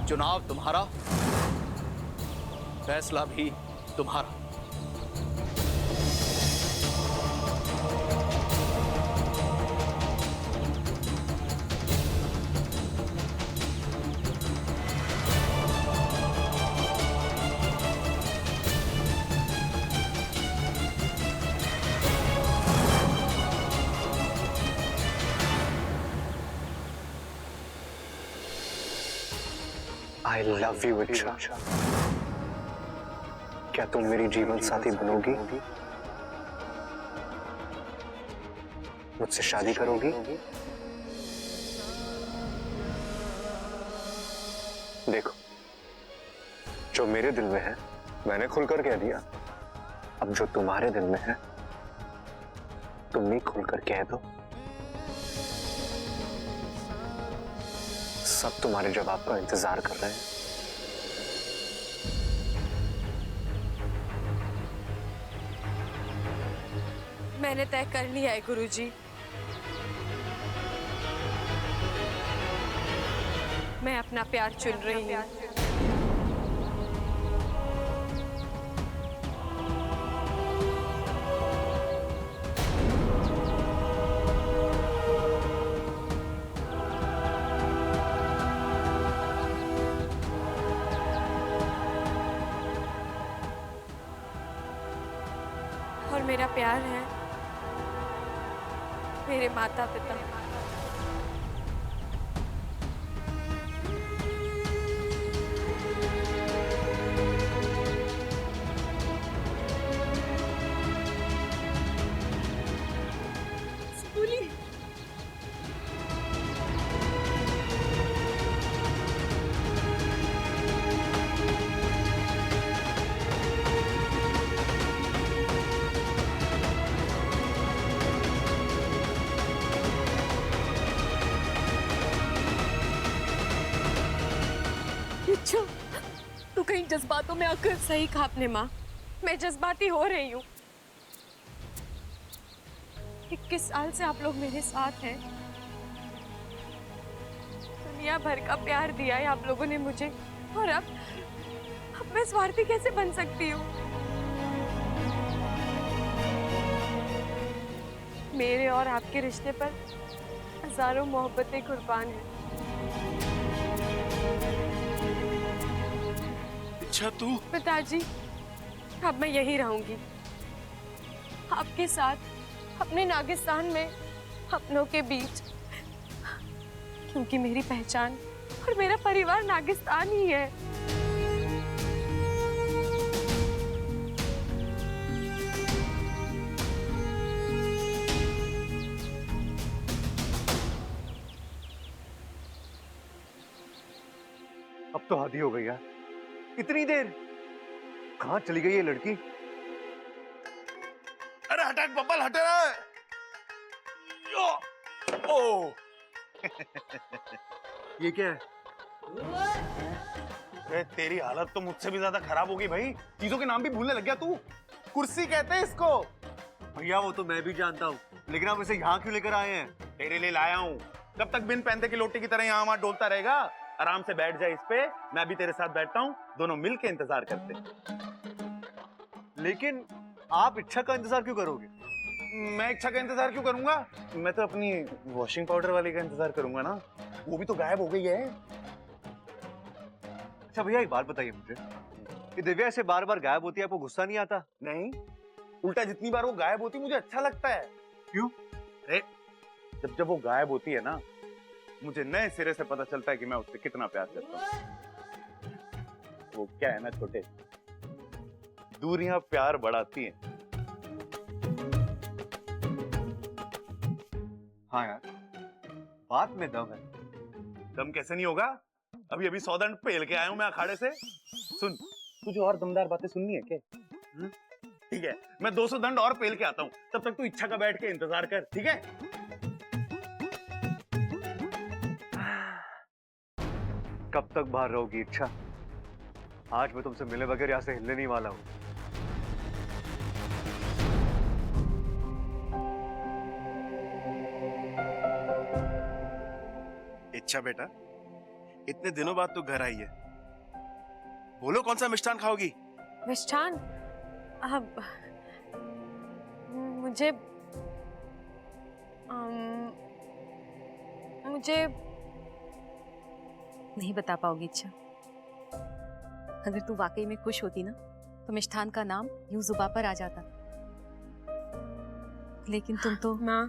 चुनाव तुम्हारा, फैसला भी तुम्हारा। I love you, इच्छा। क्या तुम मेरी जीवन साथी बनोगी? मुझसे शादी करोगी? देखो, जो मेरे दिल में है मैंने खुलकर कह दिया। अब जो तुम्हारे दिल में है तुम भी खुलकर कह दो। सब तुम्हारे जवाब का इंतजार कर रहे हैं। मैंने तय कर लिया है गुरुजी। मैं अपना प्यार चुन रही हूँ। और मेरा प्यार है मेरे माता पिता। स्कूली अच्छा, तू कहीं जज्बातों में आकर। सही कहा आपने माँ, मैं जज्बाती हो रही हूँ। 21 साल से आप लोग मेरे साथ हैं। दुनिया भर का प्यार दिया है आप लोगों ने मुझे, और अब मैं स्वार्थी कैसे बन सकती हूँ? मेरे और आपके रिश्ते पर हजारों मोहब्बतें कुर्बान हैं। अच्छा तू? पिताजी, अब मैं यहीं रहूंगी, आपके साथ, अपने नागिस्तान में, अपनों के बीच, क्योंकि मेरी पहचान और मेरा परिवार नागिस्तान ही है। अब तो आधी हो गई यार, इतनी देर कहाँ चली गई ये लड़की? अरे हटा बब्बल, हटे रहा। ओ ये क्या है? तेरी हालत तो मुझसे भी ज्यादा खराब होगी भाई। चीजों के नाम भी भूलने लग गया तू। कुर्सी कहते हैं इसको। भैया वो तो मैं भी जानता हूँ, लेकिन आप इसे यहाँ क्यों लेकर आए हैं? तेरे लिए लाया हूँ। कब तक बिन पैंते की लोटी की तरह यहाँ वहां डोलता रहेगा? आराम से बैठ जाए इस पे, मैं भी तेरे साथ बैठता हूँ, दोनों मिल के इंतजार करते हैं। लेकिन आप इच्छा का इंतजार क्यों करोगे? मैं इच्छा का इंतजार क्यों करूंगा? मैं तो अपनी वॉशिंग पाउडर वाली का इंतजार करूंगा ना। वो भी तो गायब हो गई है। अच्छा भैया एक बात बताइए मुझे, कि दिव्या ऐसे बार बार गायब होती है, आपको गुस्सा नहीं आता? नहीं, उल्टा जितनी बार वो गायब होती मुझे अच्छा लगता है। क्यों? अरे जब वो गायब होती है ना, मुझे नए सिरे से पता चलता है कि मैं उससे कितना प्यार करता हूँ। वो क्या है ना छोटे, दूरियां प्यार बढ़ाती हैं। हाँ यार, बात में दम है। दम कैसे नहीं होगा? अभी 100 दंड पेल के आया हूं मैं अखाड़े से। सुन, तुझे और दमदार बातें सुननी है क्या? ठीक है, मैं 200 दंड और पेल के आता हूं, तब तक तू इच्छा का बैठ के इंतजार कर, ठीक है? कब तक बाहर रहोगी इच्छा? आज मैं तुमसे मिले बगैर यहाँ से हिलने नहीं वाला हूँ। इच्छा बेटा, इतने दिनों बाद तो घर आई है। बोलो कौन सा मिष्ठान खाओगी? मिष्ठान? अब मुझे मुझे नहीं बता पाओगी इच्छा। अगर तू वाकई में खुश होती ना तो मिष्ठान का नाम यूं जुबान पर आ जाता, लेकिन तुम तो। माँ,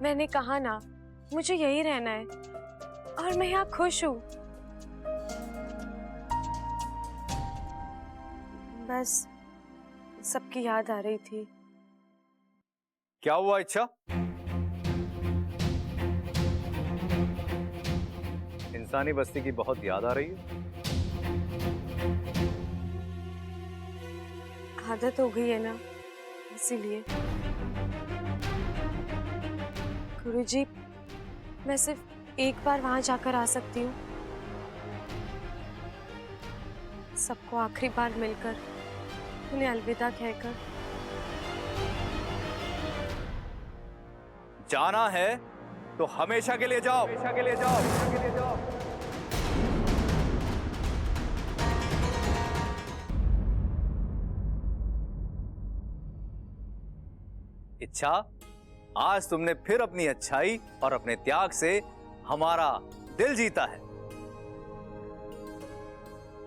मैंने कहा ना मुझे यही रहना है और मैं यहाँ खुश हूँ। बस सबकी याद आ रही थी। क्या हुआ इच्छा? इंसानी बस्ती की बहुत याद आ रही है। आदत हो गई है ना, इसीलिए। गुरुजी, मैं सिर्फ एक बार वहां जाकर आ सकती हूँ? सबको आखिरी बार मिलकर, उन्हें अलविदा कहकर। जाना है तो हमेशा के लिए जाओ, हमेशा के लिए जाओ, हमेशा के लिए जाओ। इच्छा, आज तुमने फिर अपनी अच्छाई और अपने त्याग से हमारा दिल जीता है।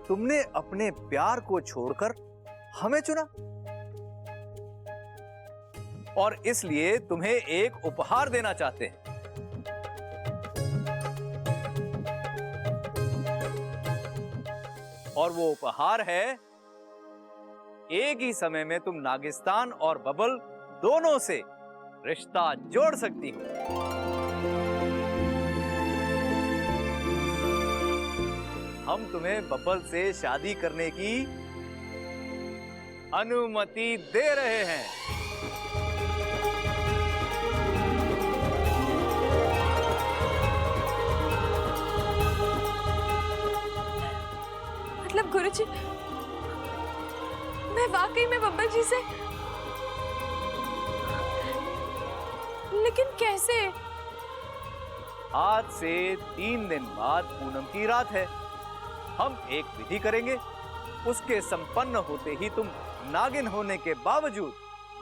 तुमने अपने प्यार को छोड़कर हमें चुना और इसलिए तुम्हें एक उपहार देना चाहते हैं। और वो उपहार है, एक ही समय में तुम नागिस्तान और बबल दोनों से रिश्ता जोड़ सकती हो। हम तुम्हें बबल से शादी करने की अनुमति दे रहे हैं। मतलब गुरुजी, मैं वाकई में बब्बल जी से? लेकिन कैसे? आज से 3 दिन बाद पूनम की रात है। हम एक विधि करेंगे, उसके संपन्न होते ही तुम नागिन होने के बावजूद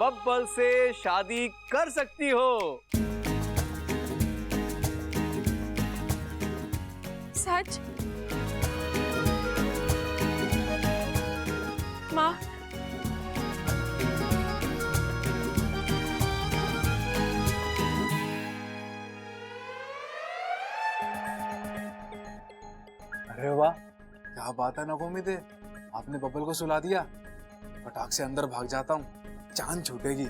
बब्बल से शादी कर सकती हो। सच? माँ, अरे वाह, क्या बात है नगोमी दे, आपने बब्बल को सुला दिया। फटाक से अंदर भाग जाता हूँ, चांद छूटेगी।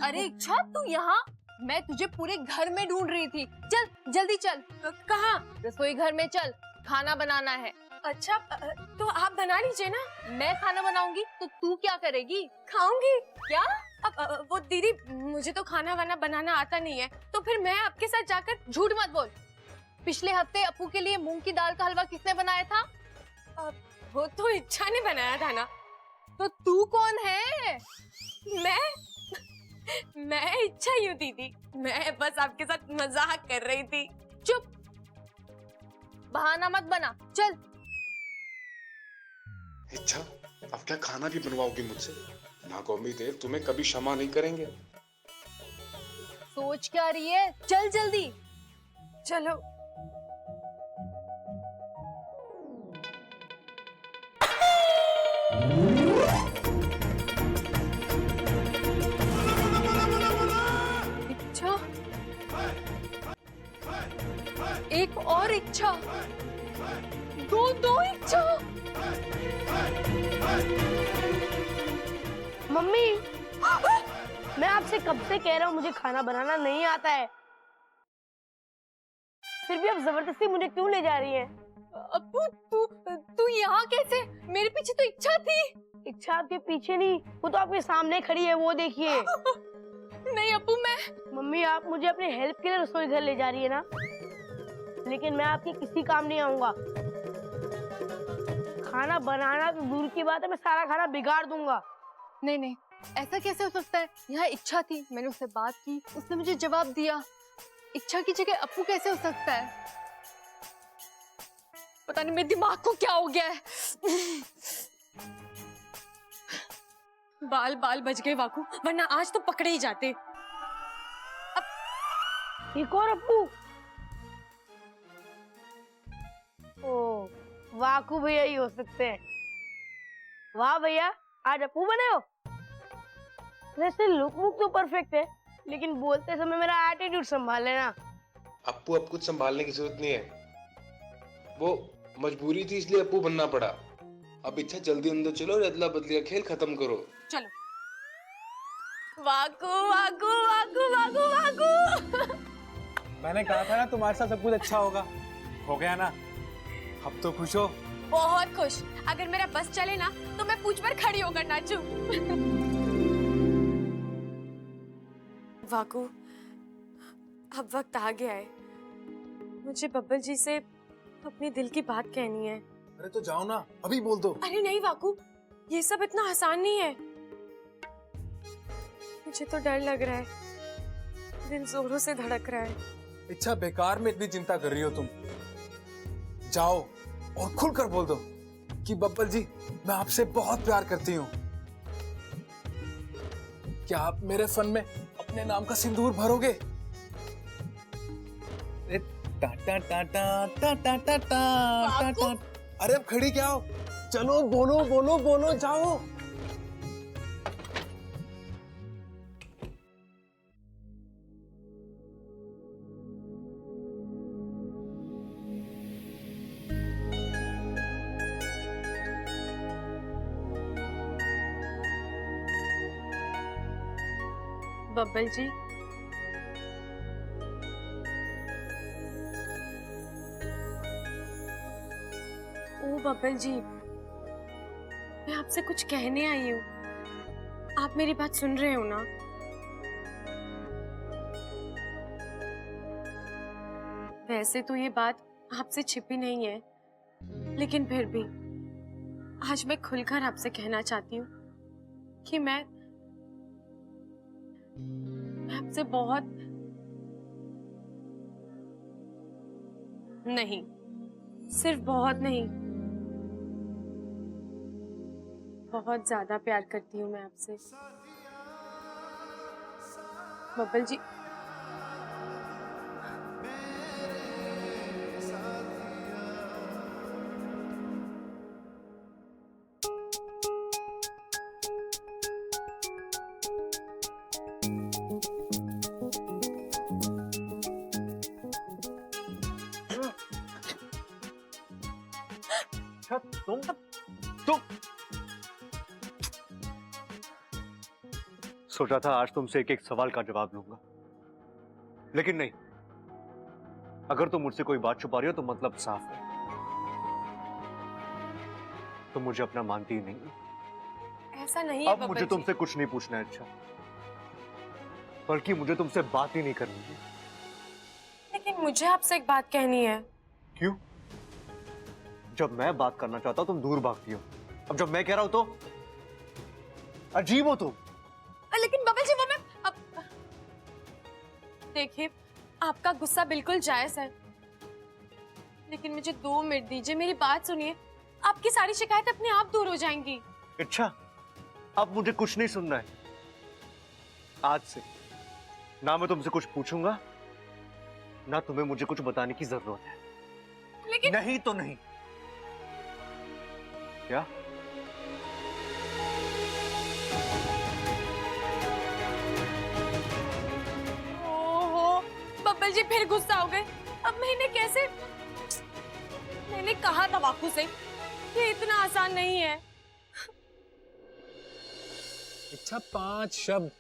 अरे इच्छा, तू यहाँ? मैं तुझे पूरे घर में ढूंढ रही थी। चल जल्दी चल। कहाँ? रसोई घर में चल, खाना बनाना है। अच्छा, तो आप बना लीजिए ना। मैं खाना बनाऊंगी तो तू क्या करेगी? खाऊंगी। क्या? अब वो दीदी, मुझे तो खाना वाना बनाना आता नहीं है, तो फिर मैं आपके साथ जाकर। झूठ मत बोल। पिछले हफ्ते अपू के लिए मूंग की दाल का हलवा किसने बनाया था? वो तो इच्छा ने बनाया था ना। तो तू कौन है? मैं इच्छा ही हूँ दीदी। मैं बस आपके साथ मजाक कर रही थी। चुप, बहाना मत बना, चल। इच्छा, अब क्या खाना भी बनवाओगी मुझसे? नागौमी देव तुम्हें कभी क्षमा नहीं करेंगे। सोच क्या रही है? चल जल्दी। चलो। इच्छा, एक और इच्छा, दो इच्छा। मम्मी, मैं आपसे कब से कह रहा हूँ मुझे खाना बनाना नहीं आता है, फिर भी आप जबरदस्ती मुझे क्यों ले जा रही हैं? अप्पू, तू यहाँ कैसे? मेरे पीछे तो इच्छा थी। इच्छा आपके पीछे नहीं, वो तो आपके सामने खड़ी है, वो देखिए। नहीं अप्पू, मैं। मम्मी, आप मुझे अपने हेल्प के लिए रसोई घर ले जा रही है ना, लेकिन मैं आपके किसी काम नहीं आऊंगा। खाना बनाना तो दूर की बात है, मैं सारा खाना बिगाड़ दूंगा। नहीं नहीं, ऐसा कैसे हो सकता है? यहाँ इच्छा थी, मैंने उससे बात की, उसने मुझे जवाब दिया। इच्छा की जगह अप्पू कैसे हो सकता है? पता नहीं मेरे दिमाग को क्या हो गया है। बाल बाल बच गए वाकू, वरना आज तो पकड़े ही जाते। एक और अप्पू। ओ, वाकू भैया ही हो सकते हैं। वाह भैया, आज अप्पू बने हो। वैसे लुक वुक तो परफेक्ट है, लेकिन बोलते समय मेरा एटीट्यूड संभाल लेना। अप्पू अब कुछ संभालने की जरूरत नहीं है, वो मजबूरी थी इसलिए अप्पू बनना पड़ा। अब इच्छा जल्दी अंदर चलो और अदला बदली का खेल खत्म करो। चलो। वाकू वाकू वाकू वाकू वाकू। मैंने कहा था ना तुम्हारे साथ सब कुछ अच्छा होगा, हो गया ना। अब तो खुश हो? बहुत खुश। अगर मेरा बस चले ना तो मैं पूछ पर खड़ी होकर नाचूं। वाकू, अब वक्त आ गया है, मुझे बब्बल जी से अपने दिल की बात कहनी है। अरे तो जाओ ना, अभी बोल दो। अरे नहीं वाकू, ये सब इतना आसान नहीं है। मुझे तो डर लग रहा है, दिल जोरों से धड़क रहा है। इच्छा, बेकार में इतनी चिंता कर रही हो तुम। जाओ और खुलकर बोल दो कि बब्बल जी, मैं आपसे बहुत प्यार करती हूँ। क्या आप मेरे फन में अपने नाम का सिंदूर भरोगे? टा टा टा टा टा टा टा टा टा। अरे अब खड़ी क्या हो? चलो बोलो बोलो बोलो, जाओ। बब्बल जी, ओ बब्बल जी, मैं आपसे कुछ कहने आई हूँ। आप मेरी बात सुन रहे हो ना? वैसे तो ये बात आपसे छिपी नहीं है, लेकिन फिर भी आज मैं खुलकर आपसे कहना चाहती हूँ कि मैं आपसे बहुत नहीं, सिर्फ बहुत नहीं, बहुत ज्यादा प्यार करती हूँ मैं आपसे। बब्बल जी, तुम सोचा था आज तुमसे एक एक सवाल का जवाब लूंगा, लेकिन नहीं। अगर तुम मुझसे कोई बात छुपा रही हो तो मतलब साफ है, तुम मुझे अपना मानती ही नहीं। ऐसा नहीं है अब बब्बल मुझे जी। तुमसे कुछ नहीं पूछना है अच्छा, बल्कि मुझे तुमसे बात ही नहीं करनी है। लेकिन मुझे आपसे एक बात कहनी है। क्यों? जब मैं बात करना चाहता हूं तुम दूर भागती हो, अब जब मैं कह रहा हूं तो अजीब हो तुम। लेकिन बब्बल जी, वो मैं देखिए, आपका गुस्सा बिल्कुल जायज है, लेकिन मुझे 2 मिनट दीजिए, मेरी बात सुनिए। आपकी सारी शिकायत अपने आप दूर हो जाएंगी। अच्छा, अब मुझे कुछ नहीं सुनना है। आज से ना मैं तुमसे कुछ पूछूंगा, ना तुम्हें मुझे कुछ बताने की जरूरत है। लेकिन नहीं तो नहीं। क्या? ओहो, बब्बल जी फिर गुस्सा हो गए। अब मैं इन्हें कैसे? मैंने कहा था वाकू से, ये इतना आसान नहीं है। अच्छा, 5 शब्द,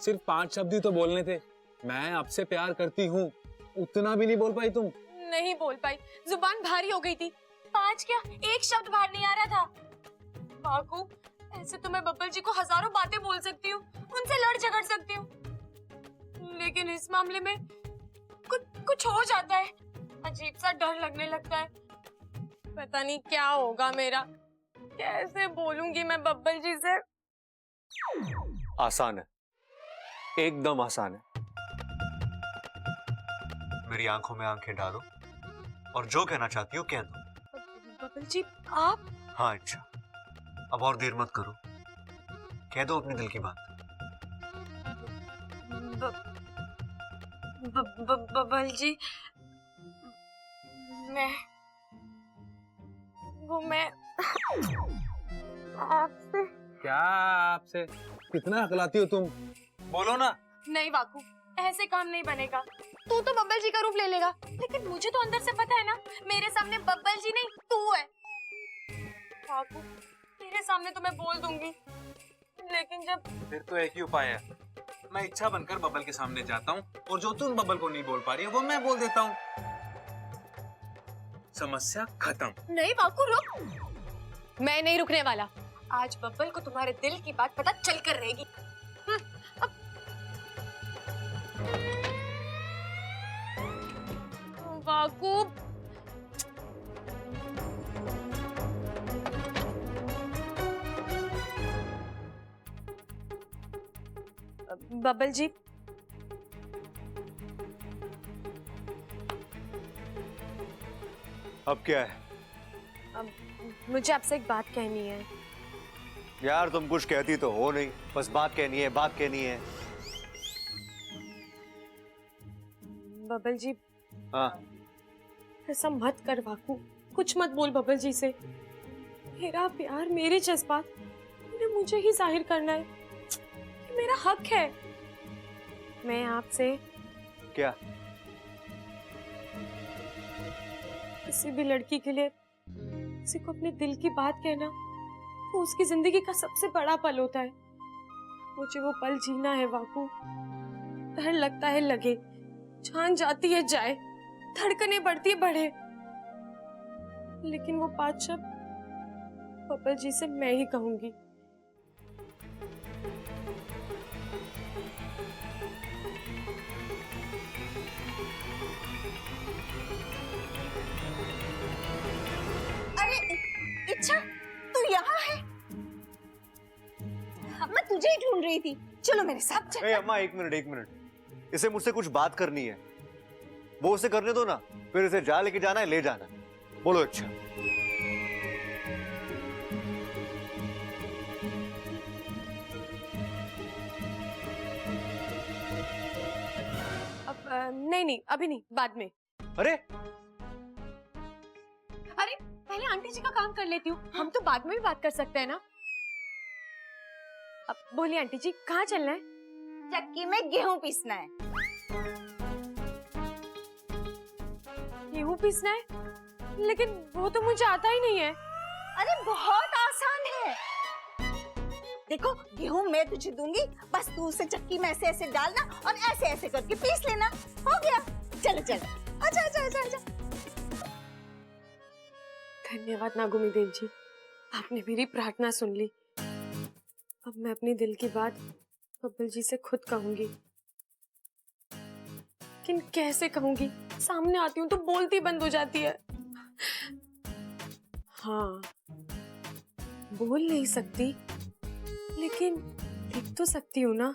सिर्फ 5 शब्द ही तो बोलने थे। मैं आपसे प्यार करती हूँ, उतना भी नहीं बोल पाई तुम? नहीं बोल पाई, जुबान भारी हो गई थी। 5 क्या, 1 शब्द बाहर नहीं आ रहा था। वाकू, ऐसे तो मैं बब्बल जी को हजारों बातें बोल सकती हूँ, उनसे लड़ झगड़ सकती हूँ, लेकिन इस मामले में कुछ हो जाता है, अजीब सा डर लगने लगता है। पता नहीं क्या होगा मेरा, कैसे बोलूंगी मैं बब्बल जी से? आसान है, एकदम आसान है। मेरी आंखों में आंखें डालो और जो कहना चाहती हो कह दो। बब्बल जी आप? हाँ अच्छा, अब और देर मत करो, कह दो अपने दिल की बात। बब्बल जी, मैं आपसे। क्या आपसे? कितना हकलाती हो तुम? बोलो ना। नहीं वाकू, ऐसे काम नहीं बनेगा। तू तो बब्बल जी का रूप ले लेगा, लेकिन मुझे तो अंदर से पता है ना, मेरे सामने बब्बल जी नहीं तू है। वाकू, तेरे सामने तो मैं बोल दूंगी, लेकिन जब... फिर तो एक ही उपाय है, मैं इच्छा बनकर बबल के सामने जाता हूँ और जो तुम बबल को नहीं बोल पा रही है वो मैं बोल देता हूँ। समस्या खत्म। नहीं वाकू रुक, मैं नहीं रुकने वाला। आज बब्बल को तुम्हारे दिल की बात पता चल कर रहेगी। वाकू, बब्बल जी, अब क्या है? मुझे आपसे एक बात कहनी है। यार तुम कुछ कहती तो हो नहीं, बस बात कहनी है, बात कहनी है। बब्बल जी, हाँ ऐसा मत कर वाकू, कुछ मत बोल बब्बल जी से। मेरा प्यार, मेरे जज्बात, इन्हें मुझे ही जाहिर करना है, ये मेरा हक है। मैं आपसे क्या? किसी भी लड़की के लिए किसी को अपने दिल की बात कहना, वो उसकी जिंदगी का सबसे बड़ा पल होता है। मुझे वो पल जीना है वाकू। डर लगता है लगे, जान जाती है जाए, धड़कनें बढ़ती है बढ़े, लेकिन वो बात शब्द बब्बल जी से मैं ही कहूंगी। अरे इच्छा, तू यहाँ है? मैं तुझे ही ढूंढ रही थी। चलो मेरे साथ चल। ए अम्मा, एक मिनट, इसे मुझसे कुछ बात करनी है, वो उसे करने दो ना, फिर इसे जा लेके जाना है, ले जाना है। बोलो। अच्छा अब नहीं, अभी नहीं, बाद में। अरे पहले आंटी जी का काम कर लेती हूँ, हम तो बाद में भी बात कर सकते हैं ना। अब बोलिए आंटी जी, कहाँ चलना है? चक्की में गेहूं पीसना है। गेहूं पीसना है? लेकिन वो तो मुझे आता ही नहीं है। अरे बहुत आसान है। देखो, गेहूं मैं तुझे दूंगी, बस तू उसे चक्की में ऐसे ऐसे डालना और ऐसे ऐसे करके पीस लेना। हो गया। चलो चलो, आजा। धन्यवाद नागुमी देव जी, आपने मेरी प्रार्थना सुन ली। अब मैं अपने दिल की बात बब्बल जी से खुद कहूंगी, लेकिन कैसे कहूंगी? सामने आती हूँ तो बोलती बंद हो जाती है। हाँ, बोल नहीं सकती, लेकिन लिख तो सकती हूँ ना।